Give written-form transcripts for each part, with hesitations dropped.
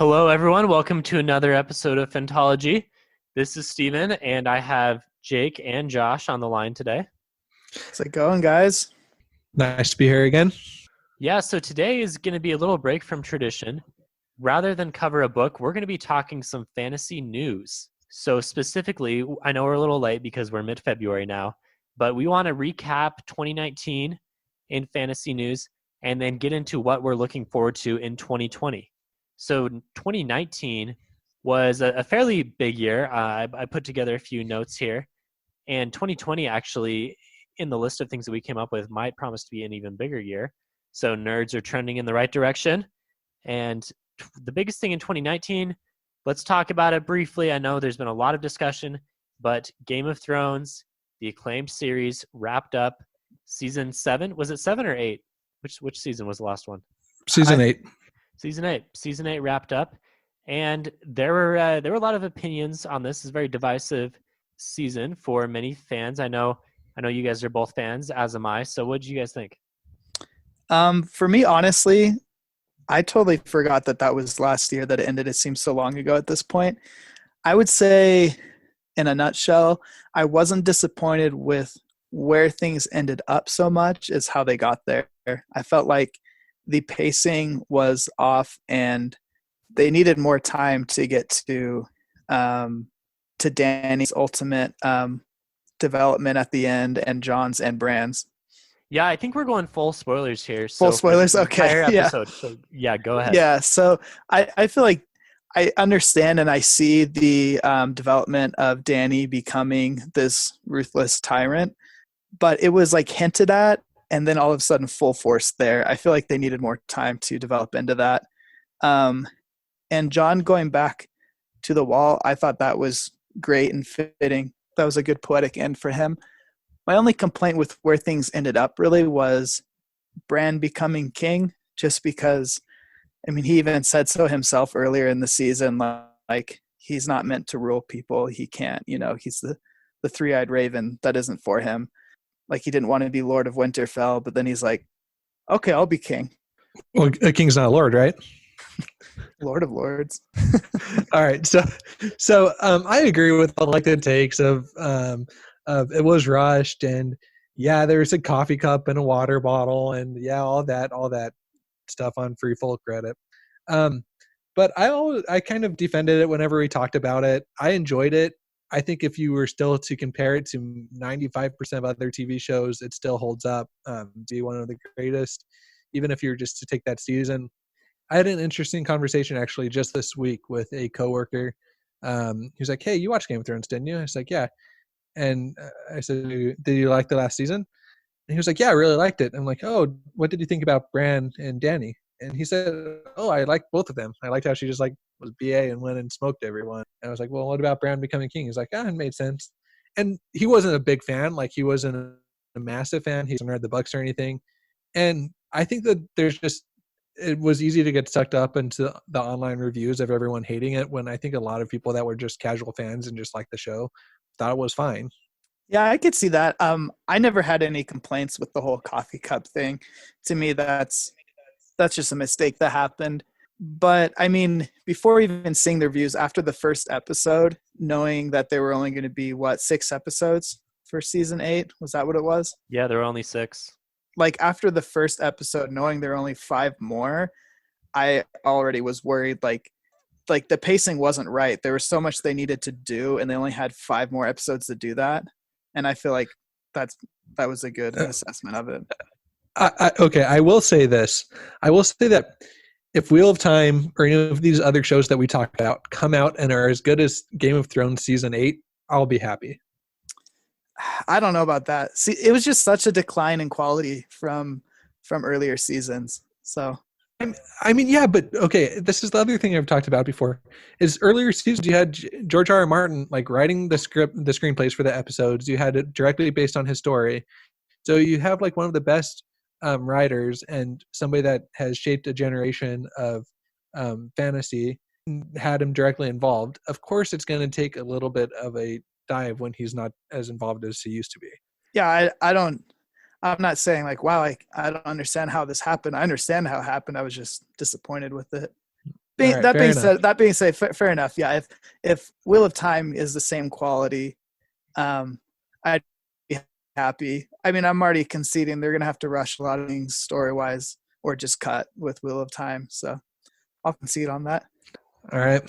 Hello, everyone. Welcome to another episode of Phantology. This is Steven, and I have Jake and Josh on the line today. How's it going, guys? Nice to be here again. Yeah, so today is going to be a little break from tradition. Rather than cover a book, we're going to be talking some fantasy news. So specifically, I know we're a little late because we're mid-February now, but we want to recap 2019 in fantasy news and then get into what we're looking forward to in 2020. So 2019 was a fairly big year. I put together a few notes here. And 2020 actually, in the list of things that we came up with, might promise to be an even bigger year. So nerds are trending in the right direction. And the biggest thing in 2019, let's talk about it briefly. I know there's been a lot of discussion, but Game of Thrones, the acclaimed series, wrapped up season 7. Was it 7 or 8? Which season was the last one? Season 8. Season 8 wrapped up, and there were a lot of opinions on this. It's a very divisive season for many fans. I know you guys are both fans, as am I. So what did you guys think? For me, honestly, I totally forgot that was last year that it ended. It seems so long ago at this point. I would say, in a nutshell, I wasn't disappointed with where things ended up so much as how they got there. I felt like the pacing was off and they needed more time to get to Danny's ultimate development at the end and John's and Bran's. Yeah, I think we're going full spoilers here. Full spoilers? Okay. Episode. So yeah, go ahead. Yeah, so I feel like I understand and I see the development of Danny becoming this ruthless tyrant, but it was like hinted at and then all of a sudden full force there. I feel like they needed more time to develop into that. And John going back to the wall, I thought that was great and fitting. That was a good poetic end for him. My only complaint with where things ended up really was Bran becoming king, just because, I mean, he even said so himself earlier in the season, like he's not meant to rule people. He can't, he's the three-eyed raven. That isn't for him. Like he didn't want to be Lord of Winterfell, but then he's like, okay, I'll be king. Well, a king's not a lord, right? Lord of Lords. All right. So I agree with like the takes of it was rushed and yeah, there's a coffee cup and a water bottle and yeah, all that stuff on free full credit. But I kind of defended it whenever we talked about it. I enjoyed it. I think if you were still to compare it to 95% of other TV shows, it still holds up to be one of the greatest, even if you're just to take that season. I had an interesting conversation actually just this week with a coworker. He was like, "Hey, you watched Game of Thrones, didn't you?" I was like, "Yeah." And I said, "Did you like the last season?" And he was like, "Yeah, I really liked it." I'm like, "Oh, what did you think about Bran and Dany?" And he said, "Oh, I liked both of them. I liked how she just like was BA and went and smoked everyone." And I was like, "Well, what about Bran becoming king?" He's like, "Ah, it made sense." And he wasn't a big fan. Like he wasn't a massive fan. He hasn't read the books or anything. And I think that it was easy to get sucked up into the online reviews of everyone hating it when I think a lot of people that were just casual fans and just liked the show thought it was fine. Yeah, I could see that. I never had any complaints with the whole coffee cup thing. To me, that's just a mistake that happened. But I mean, before even seeing the reviews after the first episode, knowing that there were only going to be 6 episodes for season 8, was that what it was? Yeah, there were only 6. Like after the first episode, knowing there are only 5 more, I already was worried. Like the pacing wasn't right. There was so much they needed to do, and they only had 5 more episodes to do that. And I feel like that was a good assessment of it. Okay, I will say this. I will say that if Wheel of Time or any of these other shows that we talked about come out and are as good as Game of Thrones season 8, I'll be happy. I don't know about that. See, it was just such a decline in quality from earlier seasons. So I mean, yeah, but okay, this is the other thing I've talked about before. Is earlier seasons you had George R. R. Martin like writing the screenplays for the episodes. You had it directly based on his story, so you have like one of the best writers and somebody that has shaped a generation of fantasy. Had him directly involved. Of course, it's going to take a little bit of a dive when he's not as involved as he used to be. Yeah, I'm not saying like, wow, I don't understand how this happened. I understand how it happened. I was just disappointed with it. All right, That fair enough. being said, fair enough. Yeah, if Wheel of Time is the same quality, I'd be happy. I mean, I'm already conceding they're gonna have to rush a lot of things story wise, or just cut with Wheel of Time. So I'll concede on that. All right.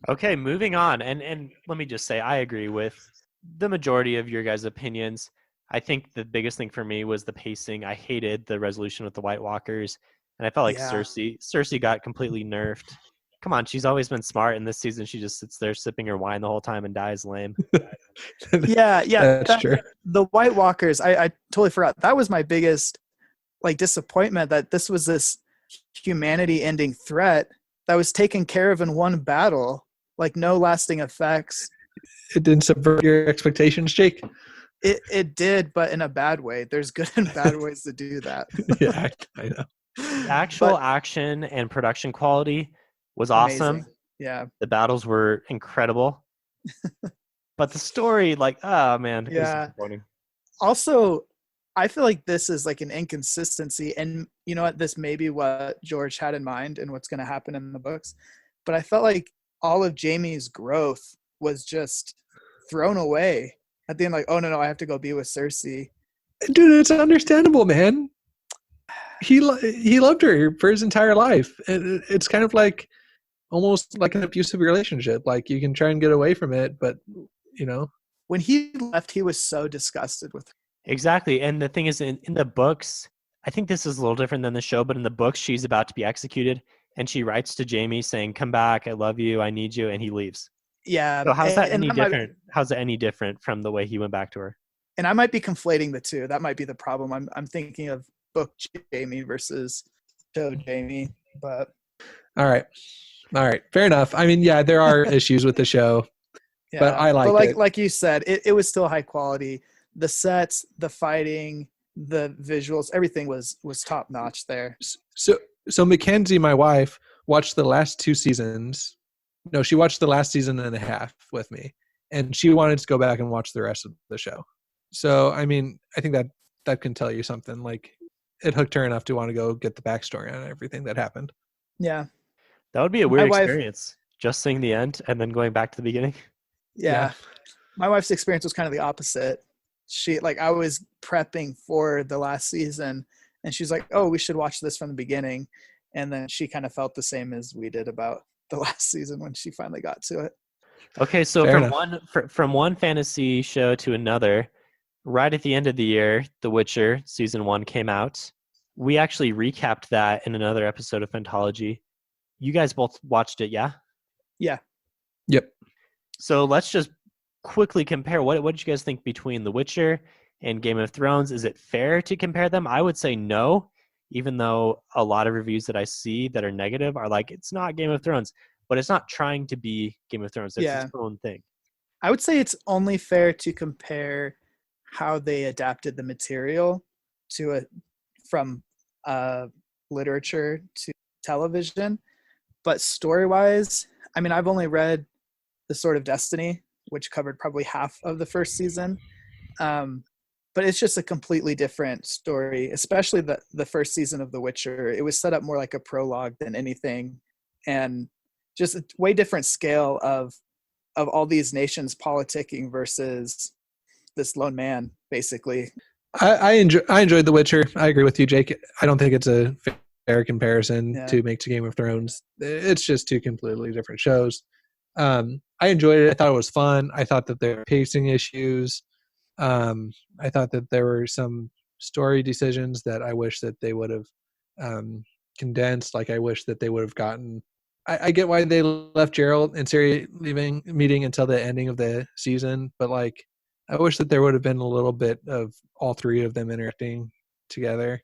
Okay, moving on. And let me just say, I agree with the majority of your guys' opinions. I think the biggest thing for me was the pacing. I hated the resolution with the White Walkers, and I felt like Yeah. Cersei got completely nerfed. Come on, she's always been smart, and this season she just sits there sipping her wine the whole time and dies lame. Yeah, That's true. The White Walkers, I totally forgot. That was my biggest like disappointment, that this was this humanity ending threat that was taken care of in one battle, like no lasting effects. It didn't subvert your expectations, Jake. It did, but in a bad way. There's good and bad ways to do that. Yeah, I know. The actual action and production quality was awesome. Amazing. Yeah. The battles were incredible. But the story, like, oh man, it was Yeah. disappointing. Also, I feel like this is like an inconsistency, and you know what, this may be what George had in mind and what's going to happen in the books, but I felt like all of Jaime's growth was just thrown away at the end. Like, oh no, I have to go be with Cersei. Dude, it's understandable, man. He loved her for his entire life. It's kind of like almost like an abusive relationship. Like you can try and get away from it, but you know. When he left, he was so disgusted with her. Exactly. And the thing is, in the books, I think this is a little different than the show, but in the books, she's about to be executed, and she writes to Jaime saying, "Come back, I love you, I need you," and he leaves. Yeah. So how's that any different? How's it any different from the way he went back to her? And I might be conflating the two. That might be the problem. I'm thinking of book Jaime versus show Jaime, but All right. Fair enough. I mean, yeah, there are issues with the show, yeah. But I liked it. Like you said, it was still high quality. The sets, the fighting, the visuals, everything was top notch there. So Mackenzie, my wife, watched the last 2 seasons. No, she watched the last season and a half with me, and she wanted to go back and watch the rest of the show. So, I mean, I think that can tell you something. Like, it hooked her enough to want to go get the backstory on everything that happened. Yeah. That would be a weird experience, just seeing the end and then going back to the beginning. Yeah. My wife's experience was kind of the opposite. I was prepping for the last season, and she's like, "Oh, we should watch this from the beginning." And then she kind of felt the same as we did about the last season when she finally got to it. Okay, so from one fantasy show to another, right at the end of the year, The Witcher season 1 came out. We actually recapped that in another episode of Phantology. You guys both watched it, yeah? Yeah. Yep. So let's just quickly compare. What did you guys think between The Witcher and Game of Thrones? Is it fair to compare them? I would say no, even though a lot of reviews that I see that are negative are like, it's not Game of Thrones, but it's not trying to be Game of Thrones. It's its own thing. I would say it's only fair to compare how they adapted the material from literature to television. But story-wise, I mean, I've only read The Sword of Destiny, which covered probably half of the first season. But it's just a completely different story, especially the first season of The Witcher. It was set up more like a prologue than anything. And just a way different scale of all these nations politicking versus this lone man, basically. I enjoyed The Witcher. I agree with you, Jake. I don't think it's a fair comparison to make to Game of Thrones. It's just 2 completely different shows. I enjoyed it. I thought it was fun. I thought that there were pacing issues. I thought that there were some story decisions that I wish that they would have condensed. Like, I wish that they would have gotten. I get why they left Geralt and Ciri meeting until the ending of the season, but like, I wish that there would have been a little bit of all 3 of them interacting together.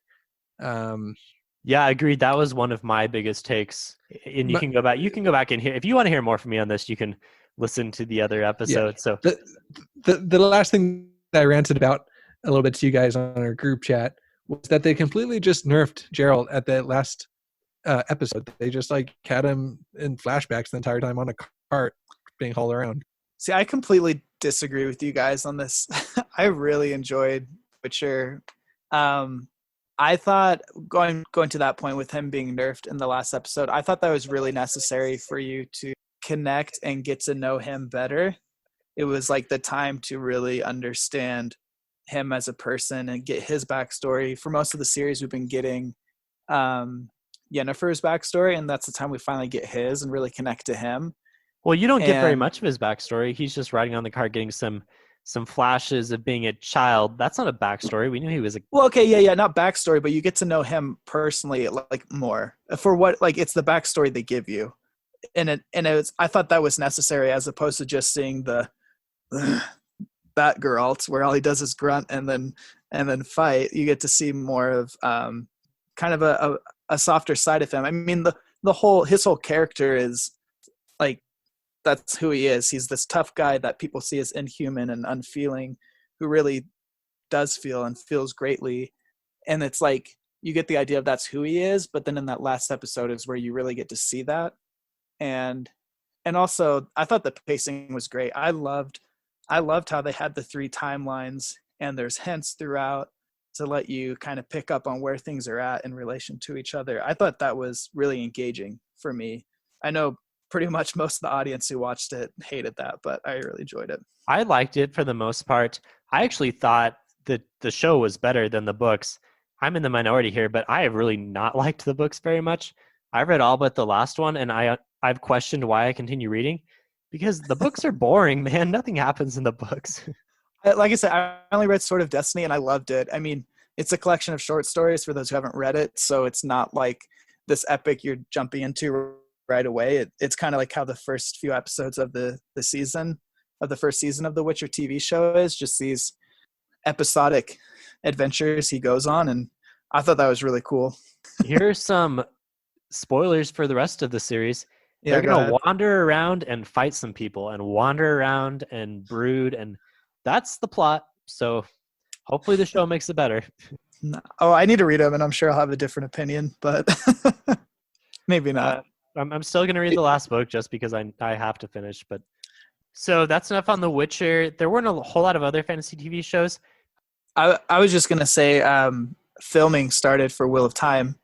Yeah, I agreed. That was one of my biggest takes. And you can go back and hear, if you want to hear more from me on this, you can listen to the other episode. So the last thing that I ranted about a little bit to you guys on our group chat was that they completely just nerfed Geralt at the last episode. They just like had him in flashbacks the entire time on a cart being hauled around. See, I completely disagree with you guys on this. I really enjoyed Witcher. I thought going to that point with him being nerfed in the last episode, I thought that was really necessary for you to connect and get to know him better. It was like the time to really understand him as a person and get his backstory. For most of the series, we've been getting Yennefer's backstory, and that's the time we finally get his and really connect to him. Well, you don't get very much of his backstory. He's just riding on the car, getting some flashes of being a child. That's not a backstory. We knew he was a... Well, okay, yeah, not backstory, but you get to know him personally, like more for what, like it's the backstory they give you, and it was, I thought that was necessary as opposed to just seeing the Batgirl where all he does is grunt and then fight. You get to see more of kind of a softer side of him. I mean, his whole character is like, that's who he is. He's this tough guy that people see as inhuman and unfeeling, who really does feel and feels greatly. And it's like, you get the idea of that's who he is, but then in that last episode is where you really get to see that. And also I thought the pacing was great. I loved how they had the 3 timelines, and there's hints throughout to let you kind of pick up on where things are at in relation to each other. I thought that was really engaging for me. I know pretty much most of the audience who watched it hated that, but I really enjoyed it. I liked it for the most part. I actually thought that the show was better than the books. I'm in the minority here, but I have really not liked the books very much. I've read all but the last one, and I've questioned why I continue reading, because the books are boring, man. Nothing happens in the books. Like I said, I only read Sword of Destiny, and I loved it. I mean, it's a collection of short stories for those who haven't read it, so it's not like this epic you're jumping into right away. It's kind of like how the first few episodes of the season of the first season of the Witcher TV show is, just these episodic adventures he goes on, and I thought that was really cool. Here's some spoilers for the rest of the series. Yeah, they're going to wander around and fight some people and wander around and brood, and that's the plot. So hopefully the show makes it better. No. Oh, I need to read them, and I'm sure I'll have a different opinion, but maybe not. I'm still going to read the last book just because I have to finish. But so that's enough on The Witcher. There weren't a whole lot of other fantasy TV shows. I was just going to say filming started for Wheel of Time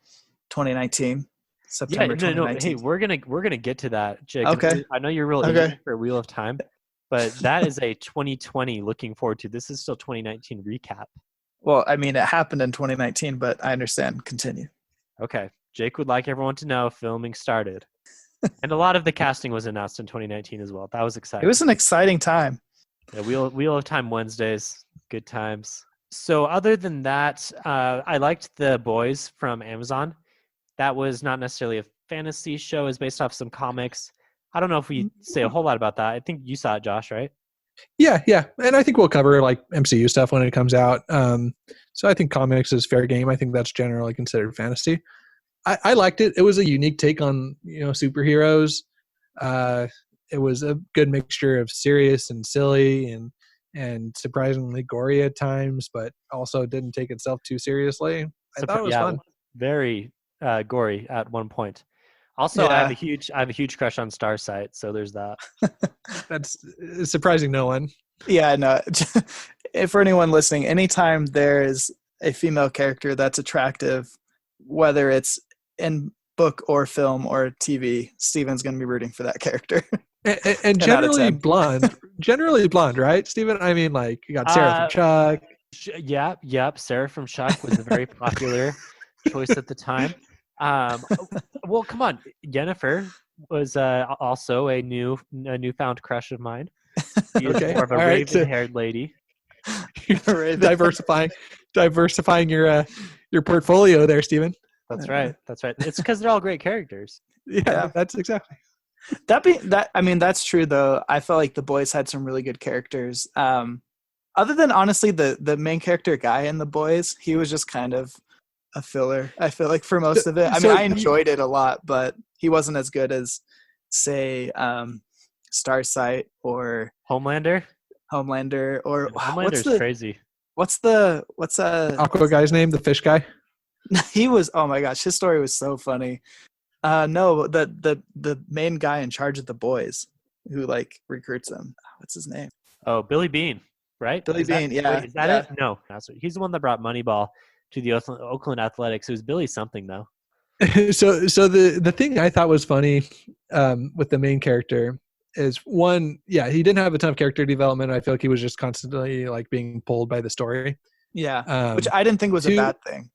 2019. September 2019. Hey, we're gonna get to that, Jake. Okay. I know you're real eager for Wheel of Time, but that is a 2020 looking forward to. This is still 2019 recap. Well, I mean, it happened in 2019, but I understand. Continue. Okay. Jake would like everyone to know filming started. And a lot of the casting was announced in 2019 as well. That was exciting. It was an exciting time. Yeah, Wheel of Time Wednesdays. Good times. So other than that, I liked The Boys from Amazon. That was not necessarily a fantasy show. It's based off some comics. I don't know if we say a whole lot about that. I think you saw it, Josh, right? Yeah. And I think we'll cover like MCU stuff when it comes out. So I think comics is fair game. I think that's generally considered fantasy. I liked it. It was a unique take on, superheroes. It was a good mixture of serious and silly and surprisingly gory at times, but also didn't take itself too seriously. I thought it was fun. Very gory at one point. Also, yeah. I have a huge crush on Starlight, so there's that. That's surprising no one. Yeah, no. For anyone listening, anytime there's a female character that's attractive, whether it's in book or film or TV, Steven's going to be rooting for that character. And generally blonde. Generally blonde, right, Steven? I mean, like, you got Sarah from Chuck. Yep. Sarah from Chuck was a very popular choice at the time. Well, come on. Yennefer was also a newfound crush of mine. She is more of a raven-haired lady. diversifying your portfolio there, Steven. That's right. It's because they're all great characters. Yeah, that's exactly. That's true though. I felt like The Boys had some really good characters. Other than honestly the main character guy in The Boys, he was just kind of a filler. I feel like for most of it. I enjoyed it a lot, but he wasn't as good as, say, Starlight or Homelander or Homelander's crazy. What's Aqua guy's name? The fish guy. He was. Oh my gosh, his story was so funny. No, the main guy in charge of The Boys, who like recruits them. What's his name? Oh, Billy Bean, right? Billy Bean. Yeah. Is that it? No, he's the one that brought Moneyball. to the Oakland Athletics. It was Billy something though. So the thing I thought was funny with the main character is one, yeah, he didn't have a ton of character development. I feel like he was just constantly like being pulled by the story. Yeah, which I didn't think was a bad thing.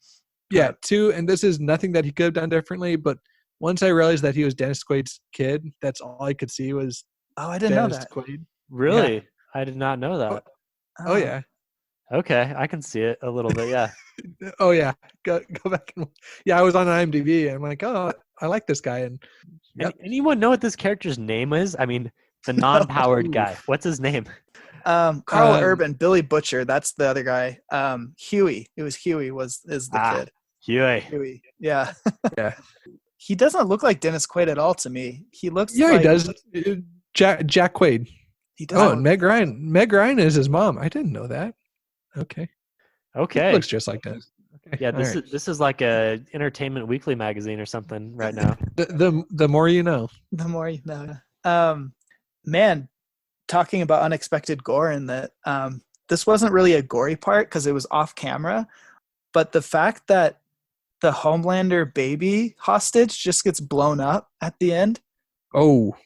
Yeah, two, and this is nothing that he could have done differently, but once I realized that he was Dennis Quaid's kid, that's all I could see was I didn't Dennis know that. Quaid. Really? Yeah. I did not know that. Oh yeah. Okay, I can see it a little bit. Yeah. Oh yeah. Go back and yeah. I was on IMDb and I'm like, oh, I like this guy. And yep. Anyone know what this character's name is? I mean, the non-powered guy. What's his name? Carl Urban, Billy Butcher. That's the other guy. Huey. It was Huey. Is the kid. Huey. Yeah. Yeah. He doesn't look like Dennis Quaid at all to me. He looks. Yeah, like, he does. Jack Quaid. He does. Oh, and Meg Ryan. Meg Ryan is his mom. I didn't know that. Okay. Okay. He looks just like that. Okay. Yeah, this is like a Entertainment Weekly magazine or something right now. The more you know. The more you know. Man, talking about unexpected gore in that this wasn't really a gory part because it was off camera, but the fact that the Homelander baby hostage just gets blown up at the end. Oh.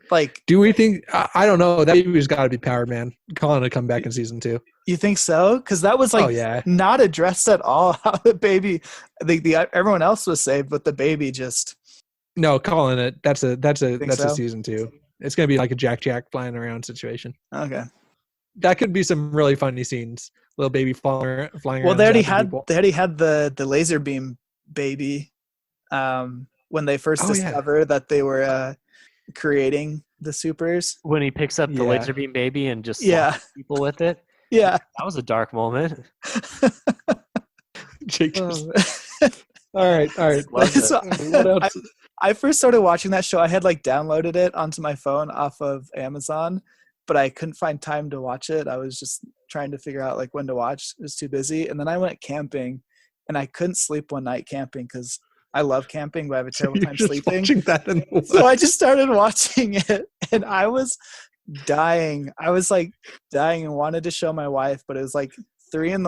Like, do we think? I don't know. That baby's got to be powered, man. Calling to come back in season 2. You think so? Because that was like not addressed at all. How the baby, everyone else was saved, but the baby just. No, calling it. That's a so? season 2. It's gonna be like a Jack flying around situation. Okay. That could be some really funny scenes. Little baby flying around. Well, they already had the laser beam baby when they first discovered that they were creating the supers. When he picks up the laser beam baby and just people with it. Yeah. That was a dark moment. All right. So, what else? I first started watching that show. I had like downloaded it onto my phone off of Amazon, but I couldn't find time to watch it. I was just trying to figure out like when to watch. It was too busy. And then I went camping and I couldn't sleep one night camping because I love camping, but I have a terrible time sleeping. So I just started watching it and I was dying. I was like dying and wanted to show my wife, but it was like 3 a.m.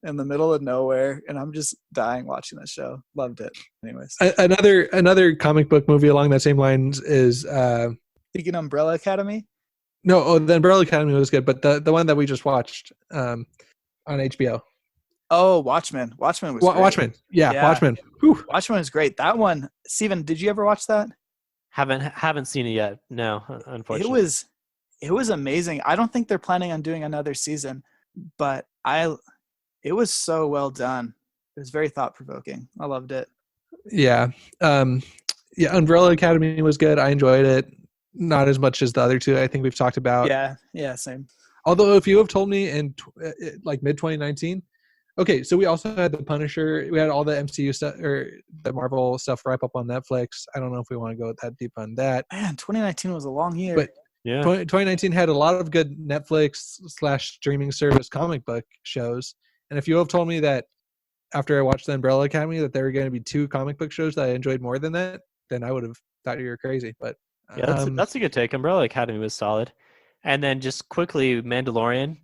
in the middle of nowhere, and I'm just dying watching that show. Loved it. Anyways, another comic book movie along that same lines is thinking Umbrella Academy. No, the Umbrella Academy was good, but the one that we just watched on HBO. Oh, Watchmen. Watchmen was great. Watchmen. Yeah. Watchmen. Whew. Watchmen was great. That one, Steven, did you ever watch that? Haven't seen it yet. No, unfortunately. It was amazing. I don't think they're planning on doing another season, but it was so well done. It was very thought provoking. I loved it. Yeah. Umbrella Academy was good. I enjoyed it. Not as much as the other two I think we've talked about. Yeah, same. Although if you have told me in like mid 2019, okay, so we also had The Punisher. We had all the MCU stuff or the Marvel stuff wrap up on Netflix. I don't know if we want to go that deep on that. Man, 2019 was a long year. But 2019 had a lot of good Netflix / streaming service comic book shows. And if you have told me that after I watched The Umbrella Academy that there were going to be 2 comic book shows that I enjoyed more than that, then I would have thought you were crazy. But that's a good take. Umbrella Academy was solid. And then just quickly, Mandalorian.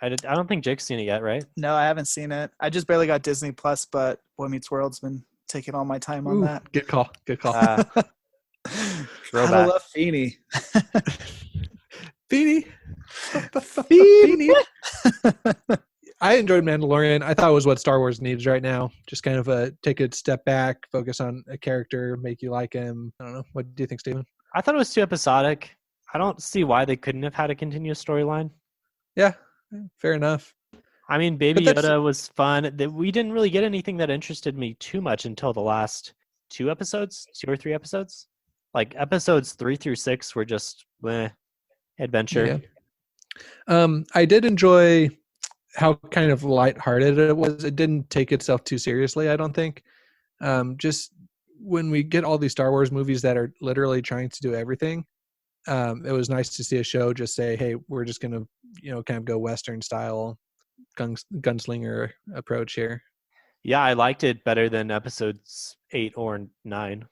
I don't think Jake's seen it yet, right? No, I haven't seen it. I just barely got Disney Plus, but Boy Meets World's been taking all my time on that. Good call. I love Feeny. Feeny. I enjoyed Mandalorian. I thought it was what Star Wars needs right now. Just kind of take a step back, focus on a character, make you like him. I don't know. What do you think, Steven? I thought it was too episodic. I don't see why they couldn't have had a continuous storyline. Yeah, fair enough. I mean, Baby Yoda was fun. We didn't really get anything that interested me too much until the last 2 or 3 episodes. Like episodes 3 through 6 were just adventure. Yeah. I did enjoy how kind of lighthearted it was. It didn't take itself too seriously, I don't think. Just when we get all these Star Wars movies that are literally trying to do everything, it was nice to see a show just say, hey, we're just going to, kind of go Western style gunslinger approach here. Yeah, I liked it better than episodes 8 or 9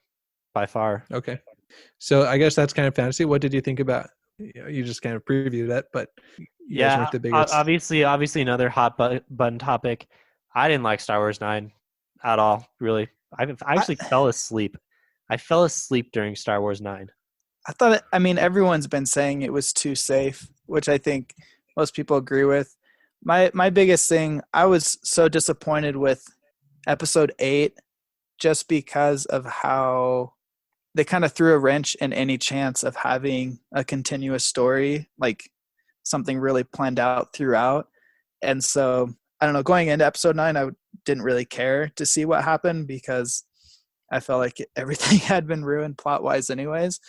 by far. Okay. So I guess that's kind of fantasy. What did you think about, you just kind of previewed it, but obviously another hot button topic. I didn't like Star Wars 9 at all, really. I actually fell asleep. I fell asleep during Star Wars 9. I thought, everyone's been saying it was too safe, which I think most people agree with. My biggest thing, I was so disappointed with episode 8 just because of how they kind of threw a wrench in any chance of having a continuous story, like something really planned out throughout. And so, I don't know, going into episode 9, I didn't really care to see what happened because I felt like everything had been ruined plot-wise anyways.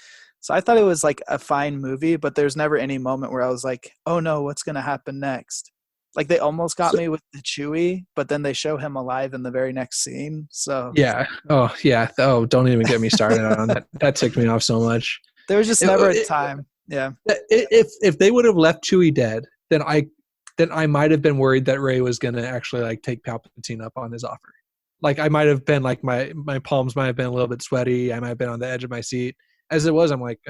So I thought it was like a fine movie, but there's never any moment where I was like, oh no, what's going to happen next? Like they almost got me with the Chewie, but then they show him alive in the very next scene. So yeah. Oh, yeah. Oh, don't even get me started on that. That ticked me off so much. There was just never a time. Yeah. If they would have left Chewie dead, then I might have been worried that Rey was going to actually like take Palpatine up on his offer. Like I might have been like my palms might have been a little bit sweaty. I might have been on the edge of my seat. As it was, I'm like,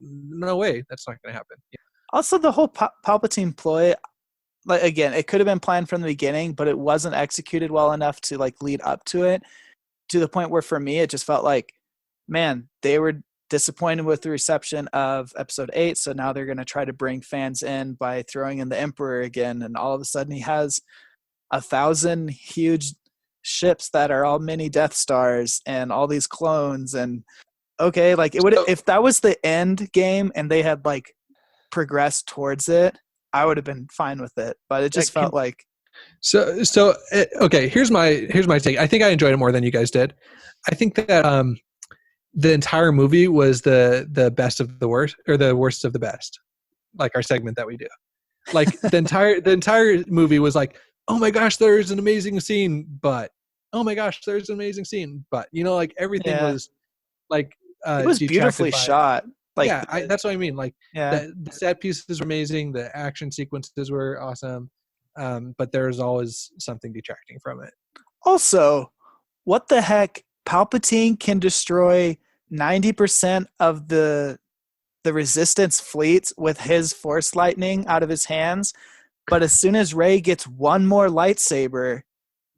no way, that's not going to happen. Yeah. Also, the whole Palpatine ploy, like again, it could have been planned from the beginning, but it wasn't executed well enough to like lead up to it, to the point where for me it just felt like, man, they were disappointed with the reception of episode 8, so now they're going to try to bring fans in by throwing in the Emperor again, and all of a sudden he has 1,000 huge ships that are all mini Death Stars and all these clones. And okay, like it would, if that was the end game and they had like progressed towards it, I would have been fine with it. But it just felt like. Okay. Here's my take. I think I enjoyed it more than you guys did. I think that the entire movie was the best of the worst, or the worst of the best, like our segment that we do. Like the entire movie was like, oh my gosh, there's an amazing scene, but oh my gosh, there's an amazing scene, but like everything was like it was beautifully shot. Like that's what I mean. Like the set pieces were amazing, the action sequences were awesome, but there's always something detracting from it. Also, what the heck? Palpatine can destroy 90% of the Resistance fleets with his Force lightning out of his hands, but as soon as Rey gets one more lightsaber,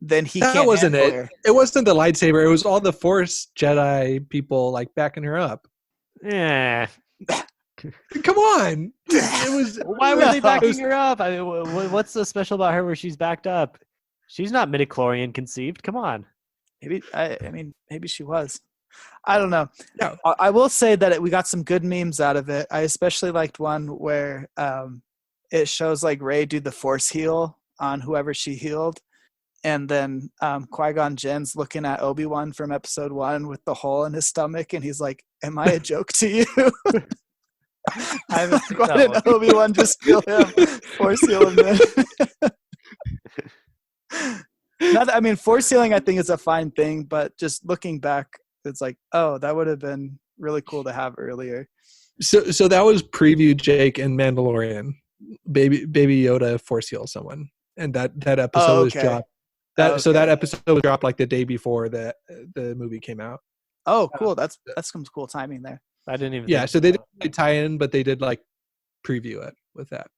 then he can't. That wasn't it. Her. It wasn't the lightsaber. It was all the Force Jedi people like backing her up. Yeah. Come on. It was. Why were they backing her up? I mean, what's so special about her where she's backed up? She's not midichlorian conceived. Come on. Maybe she was. I don't know. No. I will say that we got some good memes out of it. I especially liked one where it shows like Rey do the Force heal on whoever she healed. And then Qui-Gon Jinn's looking at Obi-Wan from episode 1 with the hole in his stomach. And he's like, am I a joke to you? I haven't seen Why didn't Obi-Wan just kill him? Force heal him then. Force healing I think is a fine thing, but just looking back, it's like, oh, that would have been really cool to have earlier. So that was preview Jake and Mandalorian. Baby Yoda force heal someone, and that episode was dropped. So that episode was dropped like the day before the movie came out. Oh, cool! That's some cool timing there. I didn't even. Yeah, so they didn't tie in, but they did like preview it with that.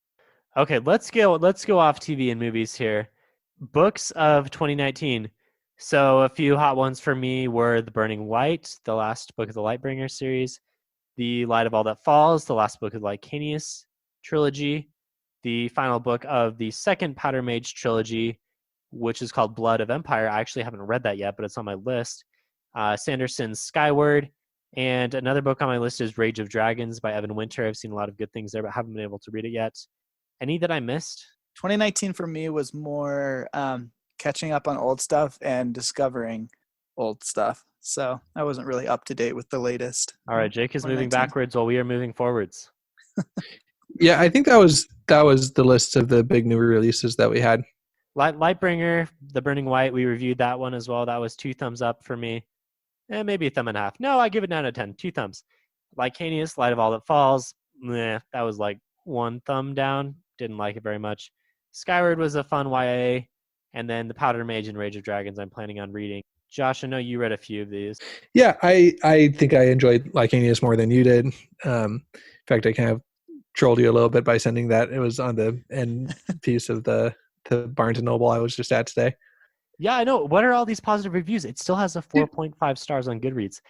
Okay, let's go off TV and movies here. Books of 2019. So a few hot ones for me were The Burning Light, the last book of the Lightbringer series, The Light of All That Falls, the last book of the Licanius trilogy, the final book of the second Powder Mage trilogy, which is called Blood of Empire. I actually haven't read that yet, but it's on my list. Sanderson's Skyward, and another book on my list is Rage of Dragons by Evan Winter. I've seen a lot of good things there, but haven't been able to read it yet. Any that I missed? 2019 for me was more catching up on old stuff and discovering old stuff. So I wasn't really up to date with the latest. All right, Jake is moving backwards while we are moving forwards. Yeah, I think that was the list of the big new releases that we had. Lightbringer, The Burning Light, we reviewed that one as well. That was 2 thumbs up for me. Maybe a thumb and a half. No, I give it 9 out of 10. 2 thumbs. Licanius, Light of All That Falls. That was like 1 thumb down. Didn't like it very much. Skyward was a fun YA. And then The Powder Mage and Rage of Dragons I'm planning on reading. Josh, I know you read a few of these. Yeah, I think I enjoyed Licanius more than you did. In fact, I kind of trolled you a little bit by sending that. It was on the end piece of the Barnes & Noble I was just at today. Yeah, I know. What are all these positive reviews? It still has a 4.5 stars on Goodreads.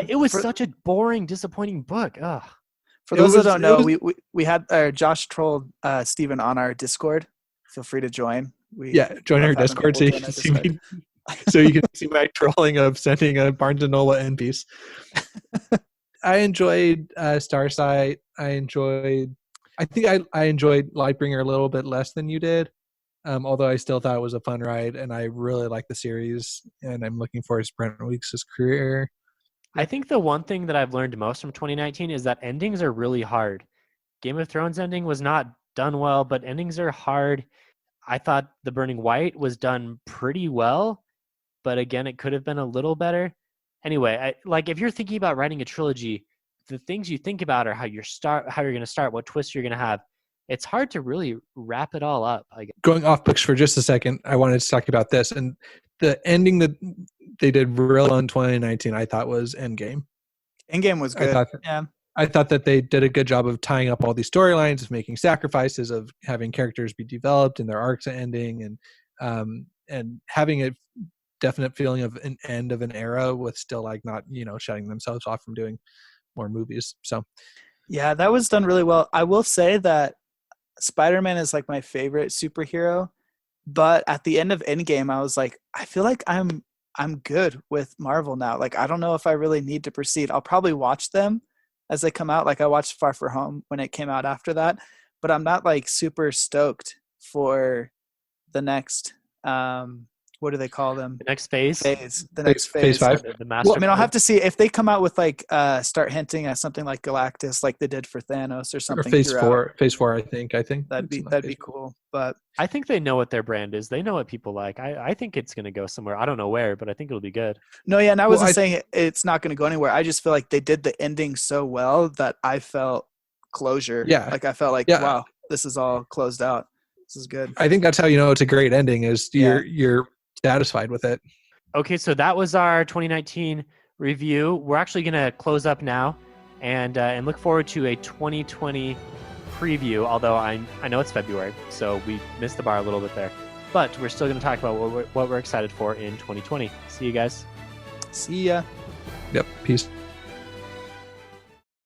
It was such a boring, disappointing book. Ugh. For those that don't know, we had Josh trolled Steven on our Discord. Feel free to join. Join our Discord so you can see me. So you can see my trolling of sending a Barnes and Noble end piece. I enjoyed Starsight. I think I enjoyed Lightbringer a little bit less than you did. Although I still thought it was a fun ride, and I really like the series, and I'm looking forward to Brent Weeks' career. I think the one thing that I've learned most from 2019 is that endings are really hard. Game of Thrones ending was not done well, but endings are hard. I thought The Burning White was done pretty well, but again, it could have been a little better. Anyway, if you're thinking about writing a trilogy, the things you think about are how you're going to start, what twists you're going to have. It's hard to really wrap it all up. Going off books for just a second, I wanted to talk about this. And the ending that they did real well in 2019, I thought was Endgame. Endgame was good. I thought that they did a good job of tying up all these storylines, of making sacrifices, of having characters be developed and their arcs ending, and having a definite feeling of an end of an era with still not shutting themselves off from doing more movies. So yeah, that was done really well. I will say that Spider-Man is my favorite superhero, but at the end of Endgame, I was like, I feel like I'm good with Marvel now. I don't know if I really need to proceed. I'll probably watch them as they come out. I watched Far From Home when it came out after that, but I'm not super stoked for the next what do they call them? The next phase. The next phase. Phase 5. The master. Well, I mean, I'll have to see if they come out with start hinting at something like Galactus, like they did for Thanos or something. Or Phase 4. Phase 4, I think. That'd be cool. But I think they know what their brand is. They know what people like. I think it's going to go somewhere. I don't know where, but I think it'll be good. No, yeah, and I wasn't saying it's not going to go anywhere. I just feel like they did the ending so well that I felt closure. Yeah. I felt wow, this is all closed out. This is good. I think that's how you know it's a great ending is you're satisfied with it. Okay, so that was our 2019 review. We're actually going to close up now and look forward to a 2020 preview, although I know it's February, so we missed the bar a little bit there. But we're still going to talk about what we're excited for in 2020. See you guys. See ya. Yep, peace.